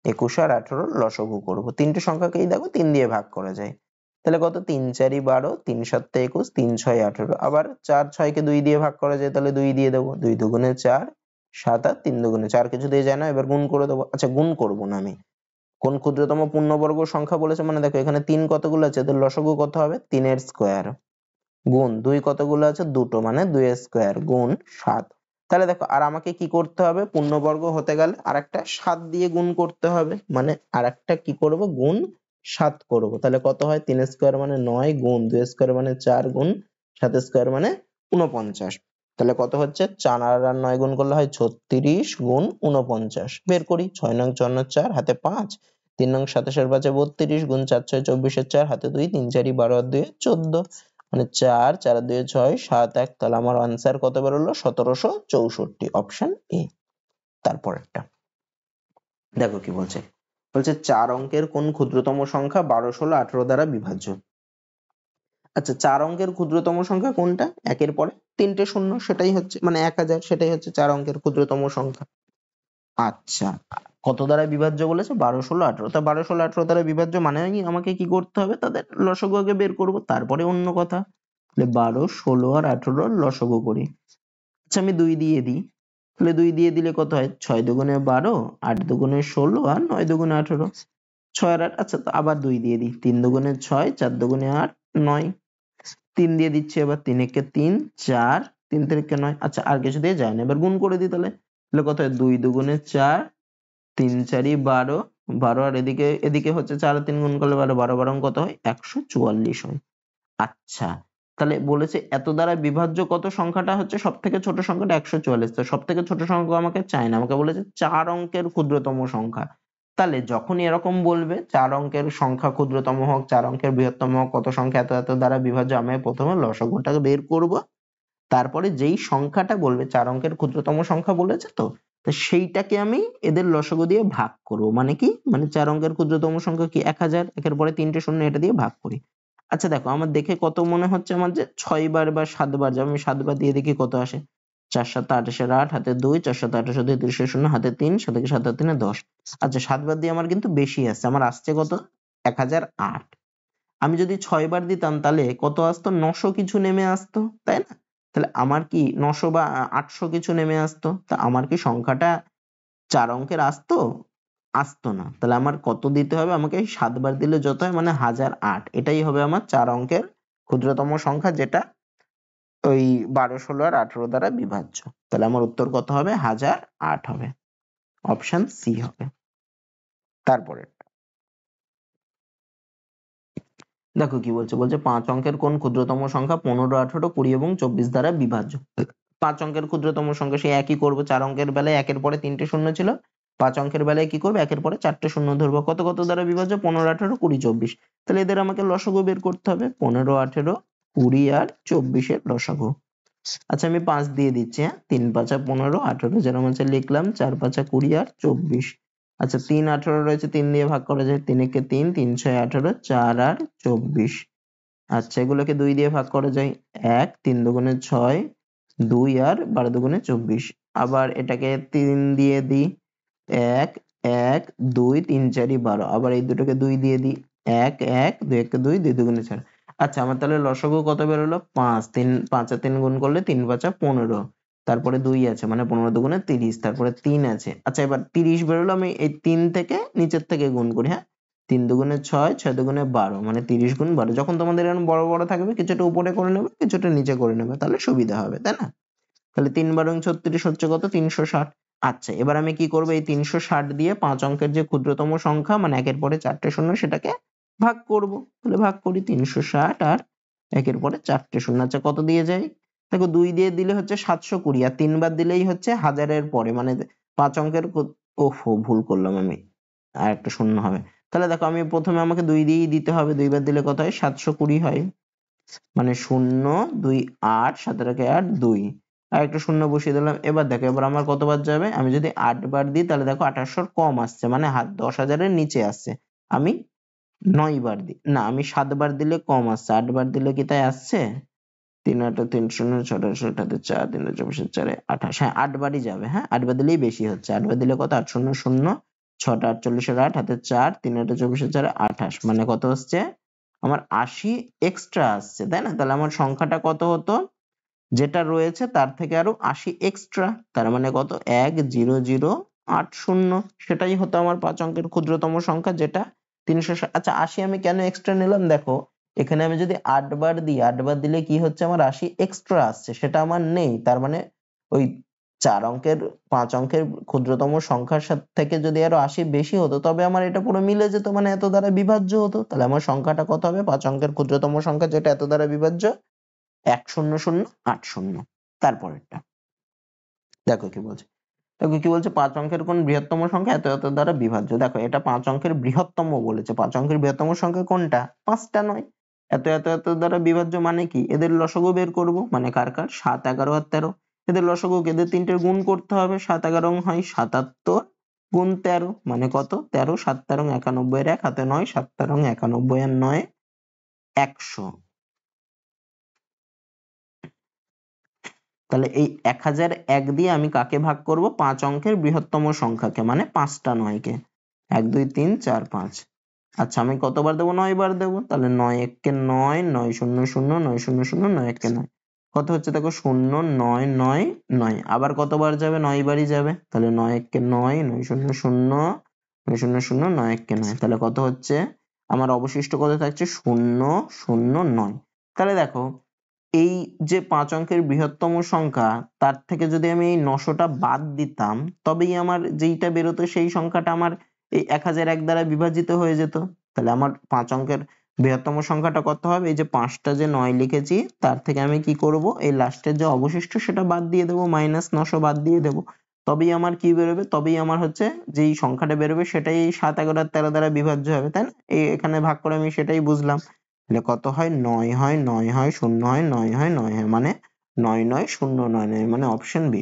21 আর 18 লসাগু করব। তিনটে সংখ্যাকেই দেখো 3 দিয়ে ভাগ করা যায়। তাহলে কত? 3 4 12, 3 7 21, 3 6 18। আবার 4 6 কে 2 দিয়ে ভাগ করা যায়, তাহলে 2 দিয়ে দেবো। 2 দুগুণে 4, 7 আর 3 দুগুণে 4, কিছু দিয়ে যায় না, এবার গুণ করে দেবো। আচ্ছা, গুণ করব না আমি, কোন ক্ষুদ্রতম পূর্ণবর্গ সংখ্যা বলেছে, মানে দেখো এখানে 3 কতগুলো আছে, এদের লসাগু কত হবে? 3 এর স্কয়ার, গুণ 2 কতগুলো আছে? দুটো, মানে 2 এর স্কয়ার, গুণ 7। তাহলে দেখো, আর আমাকে কি করতে হবে? পূর্ণবর্গ হতে গেলে আরেকটা 7 দিয়ে গুণ করতে হবে, মানে আরেকটা কি করব? গুণ 7 করব। তাহলে কত হয়? 3 স্কয়ার মানে 9, গুণ 2 স্কয়ার মানে 4, গুণ 7 স্কয়ার মানে 49। তাহলে কত হচ্ছে? 4 আর 9 গুণ করলে হয় 36, গুণ 49। বের করি। 6 নং 54, 4 হাতে 5, 3 নং 27 এর 5 32, গুণ 4 6 24 এর 4 হাতে 2, 3 4 12 আর 2 14, মানে 4 4 আর 2 6 7 1। তাহলে আমার আনসার কত বেরোলো? 1764, অপশন এ। তারপরেরটা দেখো কি বলছে। বলছে 4 অঙ্কের কোন ক্ষুদ্রতম সংখ্যা 12 16 18 দ্বারা বিভাজ্য? আচ্ছা, 4 অঙ্কের ক্ষুদ্রতম সংখ্যা কোনটা? একের পরে তিনটে শূন্য, সেটাই হচ্ছে মানে 1000, সেটাই হচ্ছে 4 অঙ্কের ক্ষুদ্রতম সংখ্যা। আচ্ছা, কত দ্বারা বিভাজ্য বলেছে? 12 16 18। তা 12 16 18 দ্বারা বিভাজ্য মানে আমাকে কি করতে হবে? তাদের লসাগু আগে বের করব, তারপরে অন্য কথা। তাহলে 12 16 আর 18 লসাগু করি। আচ্ছা, আমি 2 দিয়ে দিই। তাহলে 2 দিয়ে দিলে কত হয়? 6 দুগুণে 12, 8 দুগুণে 16 আর 9 দুগুণে 18। 6 আর 8, আচ্ছা তো আবার 2 দিয়ে দিই। 3 দুগুণে 6, 4 দুগুণে 8, 9। 3 দিয়ে দিচ্ছি এবার, 3 একে 3, 4, 3 তিরিকে 9। আচ্ছা, আর কিছু দিয়ে যায় না, এবার গুণ করে দিই। তাহলে তাহলে কত হয়? 2 দুগুণে 4, 3 4 12, 12 আর এদিকে এদিকে হচ্ছে 4 আর 3 গুণ করলে 12, 12 12 কত হয়? 144 হয়। আচ্ছা, তাহলে বলেছে এত দ্বারা বিভাজ্য কত সংখ্যাটা হচ্ছে সব থেকে ছোট সংখ্যাটা 144। তো সব থেকে ছোট সংখ্যা আমাকে চাই না, আমাকে বলেছে 4 অঙ্কের ক্ষুদ্রতম সংখ্যা। তাহলে যখনই এরকম বলবে 4 অঙ্কের সংখ্যা ক্ষুদ্রতম হোক, 4 অঙ্কের বৃহত্তম হোক, কত সংখ্যা এত এত দ্বারা বিভাজ্য, আমি প্রথমে লসাগুটাকে বের করব। তারপরে যেই সংখ্যাটা বলবে 4 অঙ্কের ক্ষুদ্রতম সংখ্যা বলেছে, তো তো সেইটাকে আমি এদের লসাগু দিয়ে ভাগ করব। মানে কি? মানে 4 অঙ্কের ক্ষুদ্রতম সংখ্যা কি? 1000, একের পরে তিনটে শূন্য, এটা দিয়ে ভাগ করি। আচ্ছা দেখো, আমার দেখে কত মনে হচ্ছে? আমার যে 6 বার বা 7 বার যাবে, আমি 7 বার দিয়ে দেখি কত আসে। 4 7 28 এর 8 হাতে 2, 4 7 28 2 30 এর 0 হাতে 3, 7 7 আর 3 10। আচ্ছা, 7 বার দিয়ে আমার কিন্তু বেশি আসছে, আমার আসছে কত? 1008। আমি যদি 6 বার দিতাম তাহলে কত আসতো? 900 কিছু নেমে আসতো, তাই না? তাহলে আমার কি 900 বা 800 কিছু নেমে আসতো? তা আমার কি সংখ্যাটা 4 অঙ্কের আসতো? আসতো না। তাহলে আমার কত দিতে হবে? আমাকে 7 বার দিলে যত হয়, মানে 1008। এটাই হবে আমার 4 অঙ্কের ক্ষুদ্রতম সংখ্যা, যেটা ওই 12 16 আর 18 দ্বারা বিভাজ্য। তাহলে আমার উত্তর কত হবে? 1008 হবে, অপশন সি হবে। তারপরে দেখো কি বলছে। বলছে 5 অঙ্কের কোন ক্ষুদ্রতম সংখ্যা 15 18 20 এবং 24 দ্বারা বিভাজ্য? 5 অঙ্কের ক্ষুদ্রতম সংখ্যা সেই একই করবো। 4 অঙ্কের বেলায় একের পরে তিনটে শূন্য ছিল, 5 অঙ্কের বেলায় কি করবো? একের পরে চারটে শূন্য ধরবো। কত কত দ্বারা বিভাজ্য? 15 18 20 24। তাহলে এদের আমাকে লসাগু বের করতে হবে। 15 18 20 আর 24 এর লসাগু। আচ্ছা, আমি 5 দিয়ে দিচ্ছি। হ্যাঁ, 3 5 15, 18 যেরকম আছে লিখলাম, 4 5 20 আর 24। আচ্ছা, 3 18 রয়েছে, 3 দিয়ে ভাগ করা যায়। 3 একে 3, 3 6 18, 4 আর 24। আচ্ছা, এগুলোকে 2 দিয়ে ভাগ করা যায়। 1, 3 দুগুণে 6, 2 আর 12 দুগুণে 24। আবার এটাকে 3 দিয়ে দিই। 1 1 2, 3 4 12। আবার এই দুটোকে 2 দিয়ে দিই। 1 1 2 1 2, 2 দুগুণে 4। আচ্ছা, আমার তাহলে লসাগু কত বেরোলো? 5। 3 5 আর 3 গুণ করলে 3 5 15। তারপরে 2 আছে, মানে 15 দুগুণে 30। তারপরে 3 আছে। আচ্ছা, এবার 30 বেরোলো, আমি এই 3 থেকে নিচের থেকে গুণ করি। হ্যাঁ, 3 দুগুণে 6, 6 দুগুণে 12, মানে 30 গুণ 12। যখন তোমাদের এরকম বড় বড় থাকবে কিছুটা উপরে করে নেবে, কিছুটা নিচে করে নেবে, তাহলে সুবিধা হবে, তাই না? তাহলে 3 12 36 হচ্ছে কত? 360। আচ্ছা, এবার আমি কি করব? এই 360 দিয়ে 5 অঙ্কের যে ক্ষুদ্রতম সংখ্যা, মানে একের পরে 4টে শূন্য, সেটাকে ভাগ করব। তাহলে ভাগ করি, 360 আর একের পরে 4টে শূন্য। আচ্ছা, কত দিয়ে যায়? দেখো, 2 দিয়ে দিলে হচ্ছে 720, আর 3 বার দিলেই হচ্ছে 1000 এর পরে, মানে 5 অঙ্কের ওহো, ভুল করলাম আমি, আর একটা শূন্য হবে। তাহলে দেখো, আমি প্রথমে আমাকে 2 দিয়েই দিতে হবে, 2 বার দিলে কত হয়? 720 হয়, মানে 0 2 8, 17 কে 8 2, আর একটা শূন্য বসিয়ে দিলাম। এবার দেখো, এবার আমার কতবার যাবে? আমি যদি 8 বার দিই তাহলে দেখো 2800 কম আসছে, মানে 10,000 এর নিচে আসছে। আমি 9 বার দিই, না আমি 7 বার দিলে কম আসছে, 8 বার দিলে কি তাই আসছে? 3 8 3 0 6 8 8 4 3 24 4 28, হ্যাঁ 8 বারই যাবে, হ্যাঁ 8 বার দিলেই বেশি হচ্ছে। 8 বার দিলে কত? 8 0 0, 6টা 48 এর 8, হাতে 4, 3 8 24 4 28, মানে কত হচ্ছে? আমার 80 এক্সট্রা আসছে, তাই না? তাহলে আমার সংখ্যাটা কত হতো? যেটা রয়েছে তার থেকে আরো 80 এক্সট্রা, তার মানে কত? 10080, সেটাই হতো আমার 5 অঙ্কের ক্ষুদ্রতম সংখ্যা, যেটা 360। আচ্ছা, 80 আমি কেন এক্সট্রা নিলাম? দেখো, এখানে আমি যদি 8 বার দিই, 8 বার দিলে কি হচ্ছে? আমার 80 এক্সট্রা আসছে, সেটা আমার নেই। তার মানে ওই 4 অঙ্কের 5 অঙ্কের ক্ষুদ্রতম সংখ্যার সাথে থেকে যদি আরো 80 বেশি হতো, তবে আমার এটা পুরো মিলে যেত, মানে এত দ্বারা বিভাজ্য হতো। তাহলে আমার সংখ্যাটা কত হবে? 5 অঙ্কের ক্ষুদ্রতম সংখ্যা যেটা এত দ্বারা বিভাজ্য, 10080। তারপরেরটা দেখো কি বলছে। দেখো কি বলছে, 5 অঙ্কের কোন বৃহত্তম সংখ্যা এত এত দ্বারা বিভাজ্য। দেখো, এটা 5 অঙ্কের বৃহত্তম বলেছে। 5 অঙ্কের বৃহত্তম সংখ্যা কোনটা? 5টা নয়। এত এত এত দ্বারা বিভাজ্য মানে কি? এদের লসাগু বের করব, মানে কার কার? 7 11 আর 13। এদের লসাগু, এদের তিনটের গুণ করতে হবে। 7 11 হয় 77, গুণ 13 মানে কত? 13, 7 13 91 এর 1, হাতে 9, 7 13 91 আর 9 100। তাহলে এই 1001 দিয়ে আমি কাকে ভাগ করব? 5 অঙ্কের বৃহত্তম সংখ্যাকে, মানে 5টা 9 কে। 1 2 3 4 5। আচ্ছা, আমি কতবার দেবো? 9 বার দেবো। তাহলে 9 1 কে 9, 9 0 0, 9 0 0, 9 1 কে 9। কত হচ্ছে দেখো? 0 9 9 9। আবার কতবার যাবে? 9 বারই যাবে। তাহলে 9 1 কে 9, 9 0 0, 9 0 0, 9 1 কে 9। তাহলে কত হচ্ছে? আমার অবশিষ্ট কত থাকছে? 0 0 9। তাহলে দেখো, এই যে 5 অঙ্কের বৃহত্তম সংখ্যা, তার থেকে যদি আমি এই 900টা বাদ দিতাম, তবেই আমার যেইটা বেরোতো সেই সংখ্যাটা আমার এই 1001 দ্বারা বিভাজিত হয়ে যেত। তাহলে আমার 5 অঙ্কের বৃহত্তম সংখ্যাটা কত হবে? এই যে 5টা যে 9 লিখেছি, তার থেকে আমি কি করব? এই লাস্টের যে অবশিষ্ট সেটা বাদ দিয়ে দেবো, -900 বাদ দিয়ে দেবো। তবেই আমার কি বেরোবে? তবেই আমার হচ্ছে যেই সংখ্যাটা বেরোবে সেটাই এই 7 11 আর 13 দ্বারা বিভাজ্য হবে, তাই না? এখানে ভাগ করে আমি সেটাই বুঝলাম। তাহলে কত হয়? 9 হয়, 9 হয়, 0 হয়, 9 হয়, 9 হয়, মানে 9 9 0 9 9, মানে অপশন বি।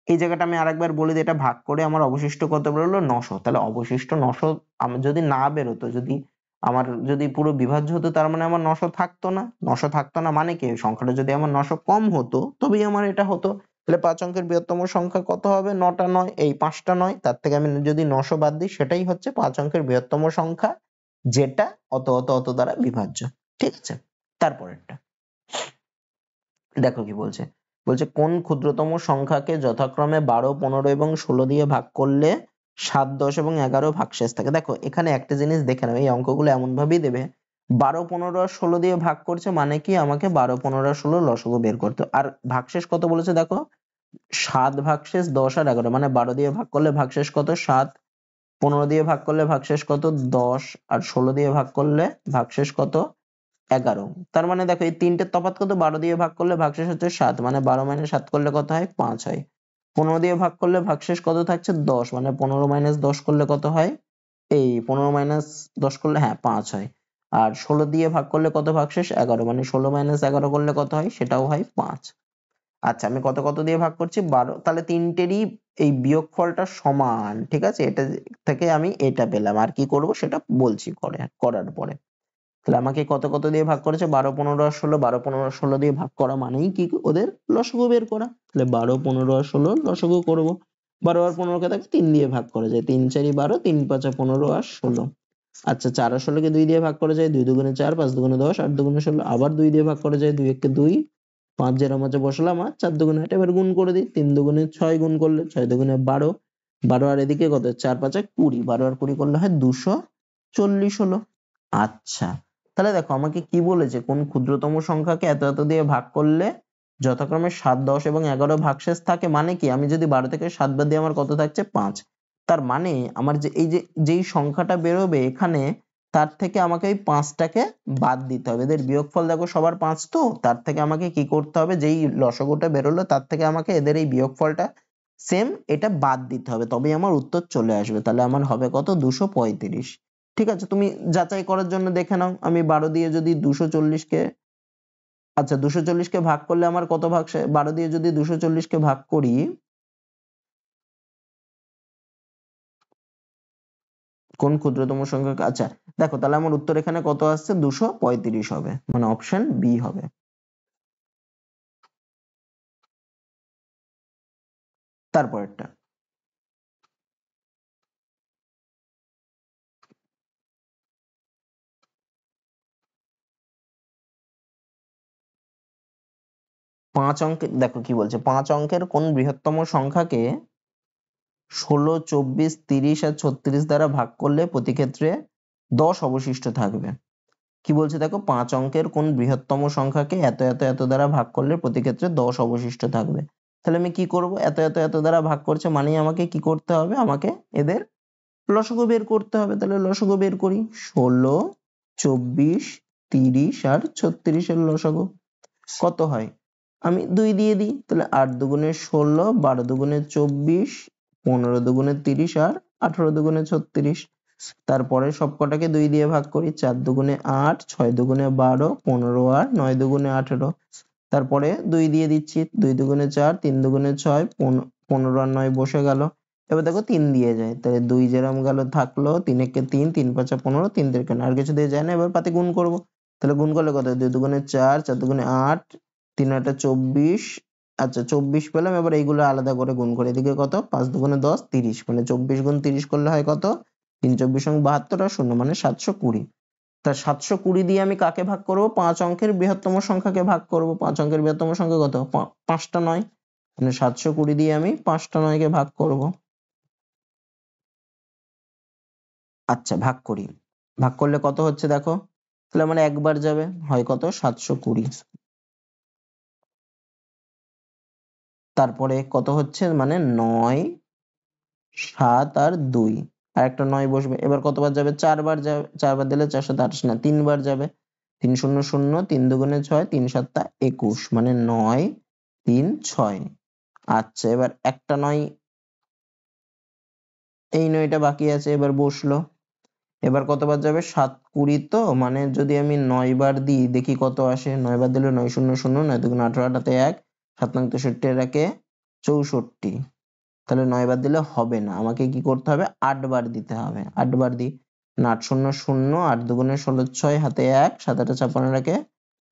এই জায়গাটা আমি আরেকবার বলি যে এটা ভাগ করে আমার অবশিষ্ট কত বেরোলো? 900। তাহলে অবশিষ্ট 900 আমার যদি না বেরোতো, যদি আমার যদি পুরো বিভাজ্য হতো, তার মানে আমার 900 থাকতো না। 900 থাকতো না মানে কি? সংখ্যাটা যদি আমার 900 কম হতো, তবেই আমার এটা হতো। তাহলে 5 অঙ্কের বৃহত্তম সংখ্যা কত হবে? 9টা 9, এই 5টা 9, তার থেকে আমি যদি 900 বাদ দিই, সেটাই হচ্ছে 5 অঙ্কের বৃহত্তম সংখ্যা, যেটা অত অত অত দ্বারা বিভাজ্য। ঠিক আছে? তারপরেরটা দেখো কি বলছে। বলছে, কোন ক্ষুদ্রতম সংখ্যাকে যথাক্রমে 12 15 এবং 16 দিয়ে ভাগ করলে 7 10 এবং 11 ভাগশেষ থাকে। দেখো, এখানে একটা জিনিস দেখে নাও, এই অঙ্কগুলো এমন ভাবেই দেবে, 12 15 আর 16 দিয়ে ভাগ করছে, মানে কি আমাকে 12 15 আর 16 লসাগু বের করতে হবে। আর ভাগশেষ কত বলেছে দেখো? 7 ভাগশেষ 10 আর 11, মানে 12 দিয়ে ভাগ করলে ভাগশেষ কত? 7, 15 দিয়ে ভাগ করলে ভাগশেষ কত? 10, আর 16 দিয়ে ভাগ করলে ভাগশেষ কত? 11। তার মানে দেখো, এই তিনটের তফাৎ কত? 12 দিয়ে ভাগ করলে ভাগশেষ হচ্ছে 7, মানে 12 - 7 করলে কত হয়? 5 হয়। 15 দিয়ে ভাগ করলে ভাগশেষ কত থাকছে? 10, মানে 15 - 10 করলে কত হয়? এই 15 - 10 করলে, হ্যাঁ 5 হয়। আর 16 দিয়ে ভাগ করলে কত ভাগশেষ? 11, মানে 16 - 11 করলে কত হয়? সেটাও হয় 5। আচ্ছা, আমি কত কত দিয়ে ভাগ করছি? 12। তাহলে তিনটেরই এই বিয়োগফলটা সমান, ঠিক আছে? এটা থেকে আমি এটা পেলাম। আর কি করব সেটা বলছি করার পরে। তাহলে আমাকে কত কত দিয়ে ভাগ করেছে? 12 15 আর 16। 12 15 আর 16 দিয়ে ভাগ করা মানেই কি? ওদের লসাগু বের করা। তাহলে 12 15 আর 16 লসাগু করব। 12 আর 15 কে তাকে 3 দিয়ে ভাগ করা যায়। 3 4 12, 3 5 15 আর 16। আচ্ছা, 4 আর 16 কে 2 দিয়ে ভাগ করা যায়। 2 দুগুণে 4, 5 দুগুণে 10, 8 দুগুণে 16। আবার 2 দিয়ে ভাগ করা যায়। 2 1 কে 2, 5 যেটা মাঝে বসালাম, আর 4 দুগুণে 8। এবার গুণ করে দিই। 3 দুগুণে 6 গুণ করলে 6 দুগুণে 12, 12 আর এদিকে কত? 4 5 20, 12 আর 20 করলে হয় 200। 40 হলো। আচ্ছা, তাহলে দেখো আমাকে কি বলেছে, কোন ক্ষুদ্রতম সংখ্যাকে এত এত দিয়ে ভাগ করলে যথাক্রমে 7, 10 এবং 11 ভাগশেষ থাকে। মানে কি, আমি যদি 12 থেকে 7 বাদ দিই আমার কত থাকছে 5। তার মানে আমার যে এই যে যেই সংখ্যাটা বেরোবে এখানে, তার থেকে আমাকে এই 5টাকে বাদ দিতে হবে। এদের বিয়োগফল দেখো সবার 5, তো তার থেকে আমাকে কি করতে হবে, যেই লসাগুটা বেরোলো তার থেকে আমাকে এদের এই বিয়োগফলটা সেম এটা বাদ দিতে হবে, তবেই আমার উত্তর চলে আসবে। তাহলে আমার হবে কত, 235। ঠিক আছে, তুমি যাচাই করার জন্য দেখে নাও, আমি 12 দিয়ে যদি 240কে, আচ্ছা 240কে ভাগ করলে আমার কত ভাগ, 12 দিয়ে যদি 240কে ভাগ করি, কোন ক্ষুদ্রতম সংখ্যা, আচ্ছা দেখো তাহলে আমার উত্তর এখানে কত আসছে, 235 হবে, মানে অপশন বি হবে। তারপরেরটা, 5 অঙ্কের, দেখো কি বলছে, 5 অঙ্কের কোন বৃহত্তম সংখ্যাকে 16, 24, 30 আর 36 দ্বারা ভাগ করলে প্রতি ক্ষেত্রে 10 অবশিষ্ট থাকবে। কি বলছে দেখো, 5 অঙ্কের কোন বৃহত্তম সংখ্যাকে এত এত এত দ্বারা ভাগ করলে প্রতি ক্ষেত্রে 10 অবশিষ্ট থাকবে। তাহলে আমি কি করব, এত এত এত দ্বারা ভাগ করছে মানে আমাকে কি করতে হবে, আমাকে এদের লসাগু বের করতে হবে। তাহলে লসাগু বের করি, 16, 24, 30 আর 36 এর লসাগু কত হয়, আমি 2 দিয়ে দিই। তাহলে 8 দুগুণে 16, 12 দুগুণে 24, 15 দুগুণে 30 আর 18 দুগুণে 36। তারপরে সবকটাকে 2 দিয়ে ভাগ করি, 4 দুগুণে 8, 6 দুগুণে 12, 15 আর 9 দুগুণে 18। তারপরে 2 দিয়ে দিচ্ছি, 2 দুগুণে 4, 3 দুগুণে 6, 15 আর 9 বসে গেল। এবার দেখো 3 দিয়ে যায়, তাহলে 2 যেরকম গেল থাকলো, 3 একে 3, 3 5 15, 3 থেকে আর কিছু দিয়ে যায় না। এবার পাতে গুণ করব, তাহলে গুণ করলে কত, 2 দুগুণে 4, 4 দুগুণে 8, 3 আটে 24। আচ্ছা 24 পেলাম, এবার এইগুলো আলাদা করে গুণ করে, এদিকে কত, 5 দুগুণে 10, 30, মানে 24 গুণ 30 করলে হয় কত, 3 24 72 আর 0 মানে 720। তা 720 দিয়ে আমি কাকে ভাগ করব, 5 অঙ্কের বৃহত্তম সংখ্যাকে ভাগ করব। 5 অঙ্কের বৃহত্তম সংখ্যা কত, 5টা 9, মানে 720 দিয়ে আমি 5টা 9কে ভাগ করব। আচ্ছা ভাগ করি, ভাগ করলে কত হচ্ছে দেখো, তাহলে আমার একবার যাবে, হয় কত, 720। তারপরে কত হচ্ছে, মানে 9, 7 আর 2, আর একটা 9 বসবে। এবার কতবার যাবে, 4বার যাবে, 4বার দিলে 428 না, 3বার যাবে। 3 0 0, 3 দুগুণে 6, 3 7 21, মানে 9, 3 6। আচ্ছা এবার একটা 9, এই 9টা বাকি আছে, এবার বসলো। এবার কতবার যাবে, 7 20, তো মানে যদি আমি 9 বার দিই দেখি কত আসে, 9 বার দিলে 9 0 0, 9 দুগুণে 18, 18 1, 7 9 63 এর একে 64। তাহলে 9 বার দিলে হবে না, আমাকে কি করতে হবে, 8 বার দিতে হবে। 8 বার দিই, 8 0 0, 8 দুগুণে 16 6, হাতে 1, 7 8 56 একে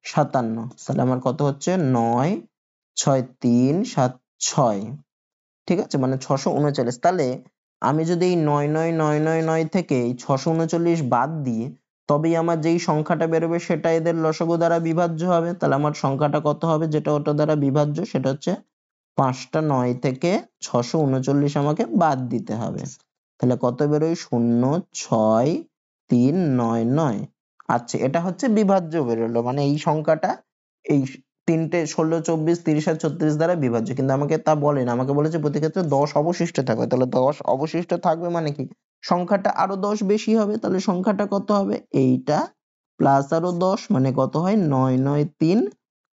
57। তাহলে আমার কত হচ্ছে, 9 6 3 7 6। ঠিক আছে, মানে 639। তাহলে আমি যদি এই 99999 থেকে এই 639 বাদ দিই, তবেই আমার যেই সংখ্যাটা বেরোবে সেটা এদের লসাগু দ্বারা বিভাজ্য হবে। তাহলে আমার সংখ্যাটা কত হবে, যেটা ওটা দ্বারা বিভাজ্য, সেটা হচ্ছে 5টা 9 থেকে 639 আমাকে বাদ দিতে হবে। তাহলে কত বেরোয়, 0 6 3 9 9। আচ্ছা এটা হচ্ছে বিভাজ্য বেরোলো, মানে এই সংখ্যাটা এই তিনটে 16 24 30 আর 36 দ্বারা বিভাজ্য, কিন্তু আমাকে তা বলে না, আমাকে বলেছে প্রতি ক্ষেত্রে 10 অবশিষ্ট থাকবে। তাহলে 10 অবশিষ্ট থাকবে মানে কি, সংখ্যাটা আরো 10 বেশি হবে। তাহলে সংখ্যাটা কত হবে, এইটা প্লাস আরো 10, মানে কত হয়, 9 9 3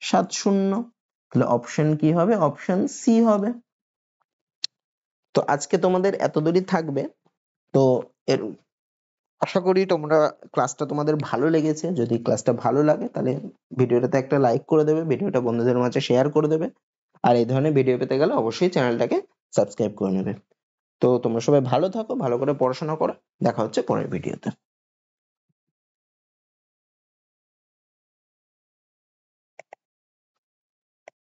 7 0। তাহলে অপশন কি হবে, অপশন সি হবে। তো আজকে তোমাদের এতদূরই থাকবে। তো এর আশা করি তোমরা ক্লাসটা তোমাদের ভালো লেগেছে। যদি ক্লাসটা ভালো লাগে তাহলে ভিডিওটাতে একটা লাইক করে দেবে, ভিডিওটা বন্ধুদের মাঝে শেয়ার করে দেবে। আর এই ধরনের ভিডিও পেতে গেলে অবশ্যই চ্যানেলটাকে সাবস্ক্রাইব করে নেবে। তো তোমরা সবাই ভালো থাকো, ভালো করে পড়াশোনা করো, দেখা হচ্ছে পরের ভিডিওতে।